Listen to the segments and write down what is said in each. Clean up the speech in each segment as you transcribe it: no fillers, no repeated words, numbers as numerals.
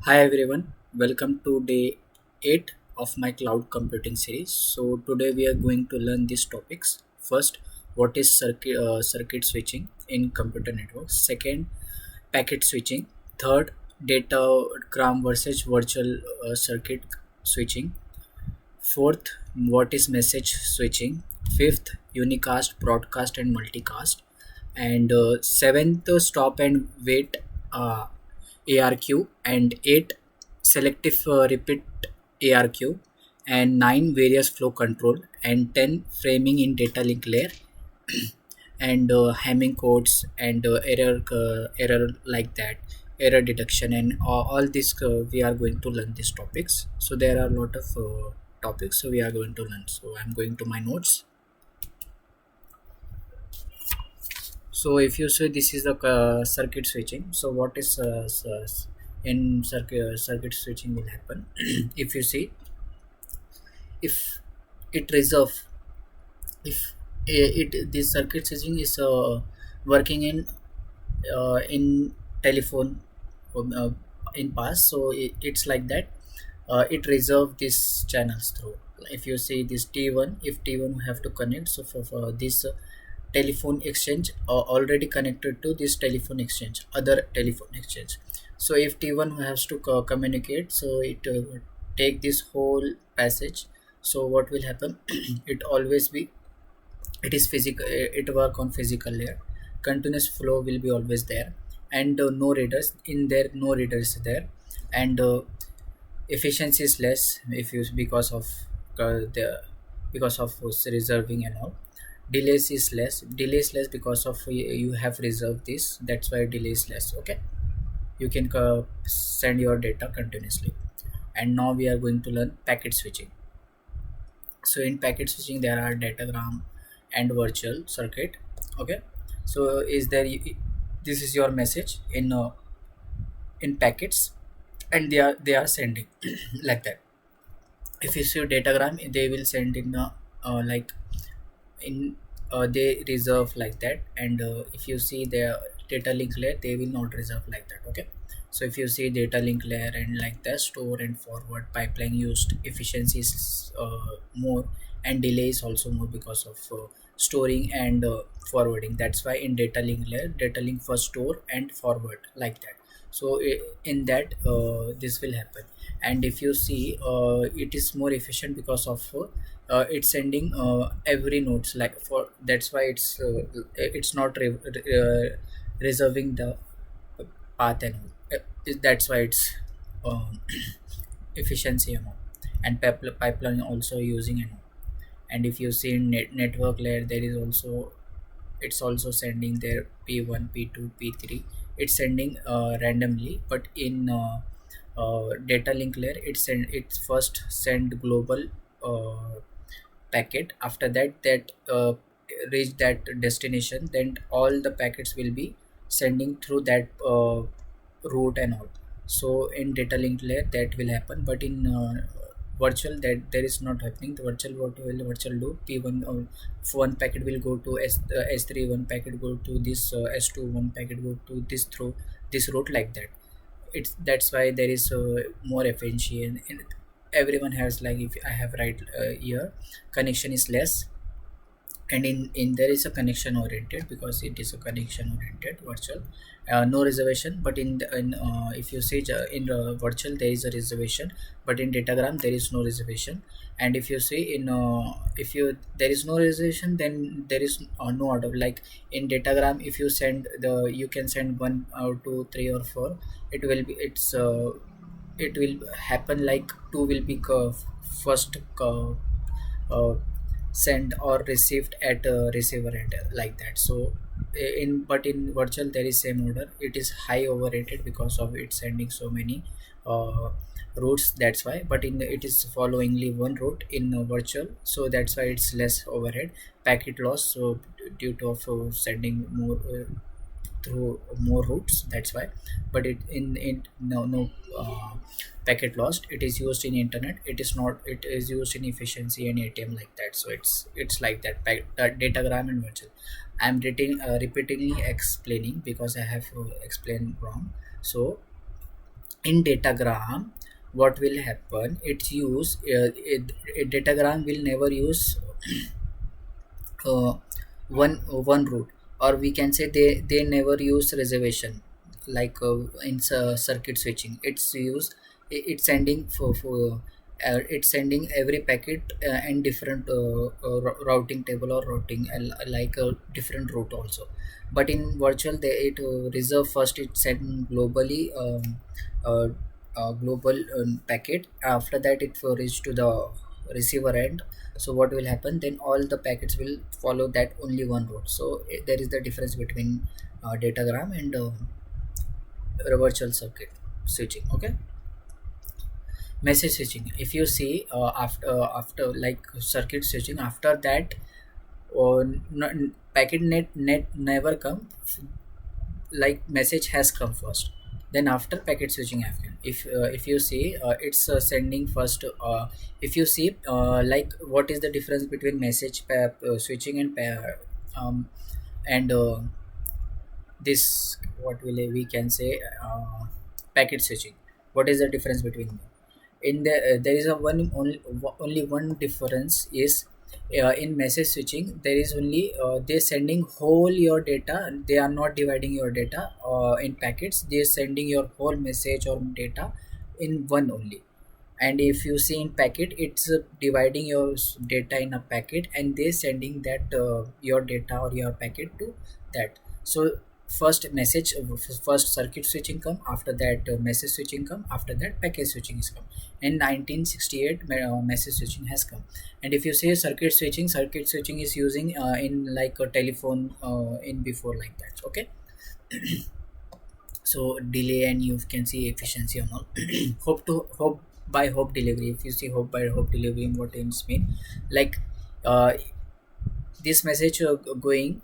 Hi everyone, welcome to day 8 of my cloud computing series. So today we are going to learn these topics. First, what is circuit switching in computer networks? Second, packet switching. Third, datagram versus virtual circuit switching. Fourth, what is message switching? Fifth, unicast, broadcast and multicast. And seventh, stop and wait uh, ARQ, and 8 selective repeat ARQ, and 9 various flow control, and 10 framing in data link layer, and Hamming codes and error like that, error detection, and all this we are going to learn these topics. So there are a lot of topics, so we are going to learn. So I'm going to my notes. So if you say this is the circuit switching, so what is in circuit switching will happen? If you see, if it reserve, if it this circuit switching is working in telephone, uh, in past, so it's like that. It reserve these channels through. If you see this T1, if T1 have to connect, so for this telephone exchange already connected to this telephone exchange, other telephone exchange. So if T1 has to communicate, so it take this whole passage. So what will happen? It always be, it is physical, it work on physical layer. Continuous flow will be always there, and no readers in there, no readers there. And efficiency is less if you, the because of reserving and all. Delays less because of you have reserved this, that's why delay is less. Okay, you can send your data continuously. And now we are going to learn packet switching. So in packet switching there are datagram and virtual circuit. Okay, so is there, this is your message in packets, and they are sending like that. If you see datagram, they will send in like in they reserve like that. And if you see their data link layer, they will not reserve like that. Okay, so if you see data link layer and like that, store and forward pipeline used, efficiency is more, and delay is also more because of storing and forwarding. That's why in data link layer, data link first store and forward like that. So in that this will happen. And if you see, it is more efficient because of it's sending every nodes, like for, that's why it's not reserving the path and all. That's why it's um, efficiency and all. And pipeline also using and all. And if you see in network layer, there is also, it's also sending their p1, p2, p3. It's sending randomly, but in data link layer, it's first send global uh, packet. After that, reach that destination, then all the packets will be sending through that route and all. So in data link layer that will happen, but in virtual, that there is not happening. The virtual, what will virtual do? P1 or one packet will go to S3, one packet go to this S2, one packet go to this through this route like that. It's, that's why there is more efficiency. And everyone has, like, if I have right here, connection is less. And in there is a connection oriented, because it is a connection oriented virtual, no reservation. But if you see in virtual, there is a reservation, but in datagram there is no reservation. And if you see in if you, there is no reservation, then there is no order. Like in datagram, if you send the, you can send one or two, three or four, it will be, it will happen like two will be first uh, sent or received at receiver end, like that. So in, but in virtual there is same order. It is high overrated because of it sending so many uh, routes, that's why. But in it is followingly one route in virtual, so that's why it's less overhead. Packet loss, so due to of sending more through more routes, that's why. But it no packet lost. It is used in internet, it is not, it is used in efficiency and ATM like that. So it's like that. Datagram and virtual, I'm repeatedly explaining because I have explained wrong. So in datagram, what will happen, it's use a datagram will never use uh, one route, or we can say they never use reservation, like circuit switching. It's used, it's sending for it's sending every packet in different routing table, or routing like a different route also. But in virtual, they it reserve first, it send globally uh, global packet. After that, it will reach to the receiver end. So what will happen then, all the packets will follow that only one route. So there is the difference between datagram and virtual circuit switching. Okay. Message switching, if you see after like circuit switching, after that packet net never come, like message has come first, then after packet switching happen. If you see it's sending first, if you see like what is the difference between message switching and um, and this, what will we can say, packet switching, what is the difference between them? In the there is a only one difference is, in message switching there is only they sending whole your data, they are not dividing your data in packets, they are sending your whole message or data in one only. And if you see in packet, it's dividing your data in a packet, and they sending that your data or your packet to that. So first message, first circuit switching come, after that message switching come, after that packet switching is come. In 1968 message switching has come. And if you say circuit switching is using in like a telephone in before, like that. Okay. So delay, and you can see efficiency and all. Hope by hope delivery, if you see hope by hope delivery, what it mean, like uh, this message going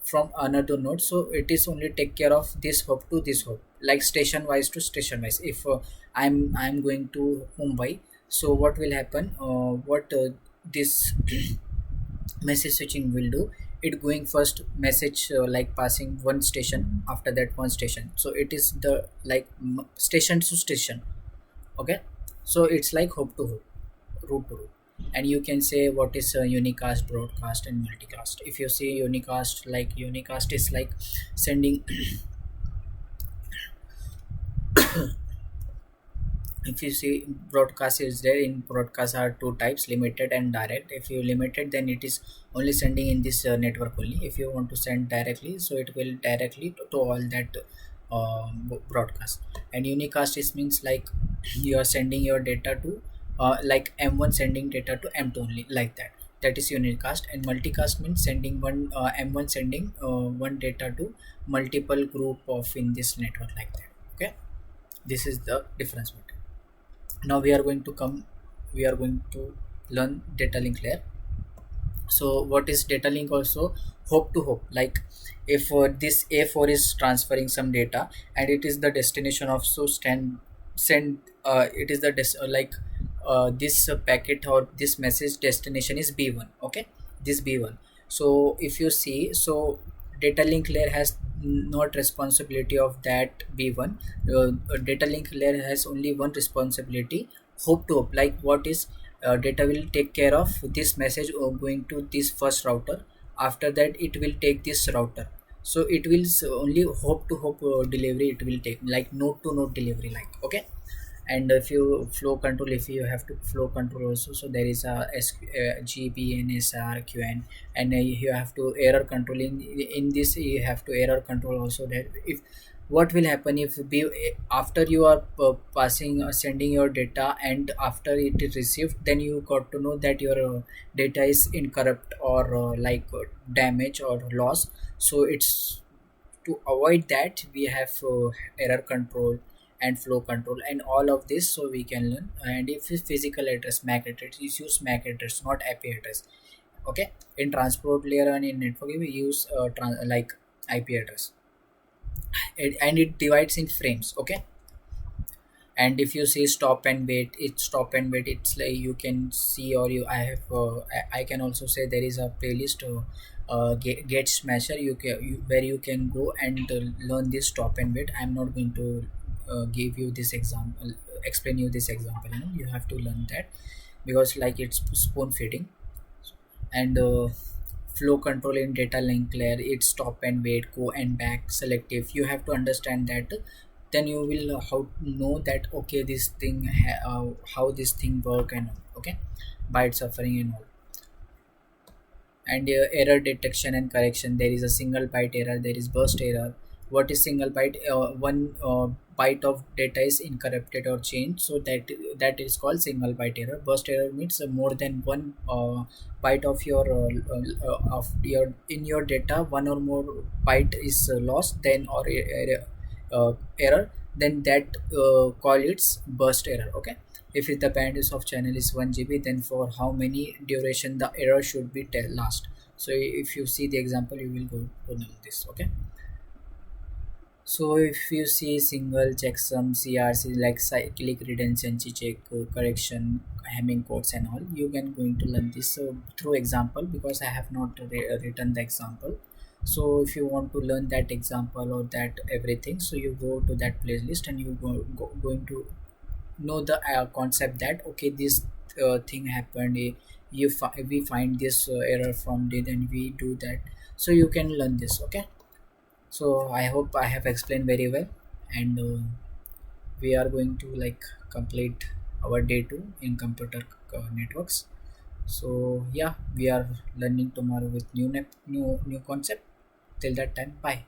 from another node, so it is only take care of this hop to this hop, like station wise to station wise. If I'm going to Mumbai, so what will happen, what this message switching will do, it going first message like passing one station, after that one station, so it is the like station to station. Okay. So it's like hop to hop, route to route. And you can say what is unicast, broadcast, and multicast. If you see unicast, like unicast is like sending if you see broadcast is there, in broadcast are two types, limited and direct. If you limited, then it is only sending in this network only. If you want to send directly, so it will directly to all that broadcast. And unicast is means like you are sending your data to like M1 sending data to M2 only, like that. That is unicast. And multicast means sending one M1 sending one data to multiple group of in this network, like that. Okay. This is the difference between. Now we are going to learn data link layer. So what is data link also? Hope to hope, like if this A4 is transferring some data, and it is the destination of, so stand send it is the like this packet or this message destination is B1. Okay. This B1. So if you see, so data link layer has not responsibility of that B1. Data link layer has only one responsibility, hope to hope, like what is data will take care of this message going to this first router, after that it will take this router. So it will only hope to hope delivery it will take, like node to node delivery, like. Okay. And if you flow control, if you have to flow control also, so there is a GBNSR QN. And you have to error control in this, you have to error control also, that if what will happen if after you are passing sending your data, and after it is received, then you got to know that your data is incorrupt, or like damage or loss. So it's to avoid that, we have error control and flow control and all of this, so we can learn. And if it's physical address, MAC address, you use MAC address, not IP address. Okay. In transport layer and in network, we use like IP address. And it divides in frames. Okay. And if you say stop and wait, it's stop and wait, it's like you can see, or you I have I can also say there is a playlist get smasher, where you can go and learn this stop and wait. I'm not going to give you this example, explain you this example. You have to learn that, because like it's spoon feeding. And flow control in data link layer, it's stop and wait, go and back, selective. You have to understand that. Then you will how know that okay this thing how this thing work and all, okay, byte suffering and all. And error detection and correction, there is a single byte error, there is burst error. What is single byte? One byte of data is incorrupted or changed, so that is called single byte error. Burst error means more than one byte of your in your data, one or more byte is lost, then or error, then that call it's burst error, okay. If the bandwidth of channel is 1 GB, then for how many duration the error should be last. So if you see the example, you will go to know this, okay. So if you see single checksum, CRC, like cyclic redundancy check, correction, Hamming codes and all, you can going to learn this through example, because I have not written the example. So if you want to learn that example or that everything, so you go to that playlist and you going to know the concept that okay this thing happened, we find this error from it and we do that. So you can learn this, okay. So I hope I have explained very well. And we are going to like complete our day 2 in computer networks. So yeah, we are learning tomorrow with new concept. Till that time, bye.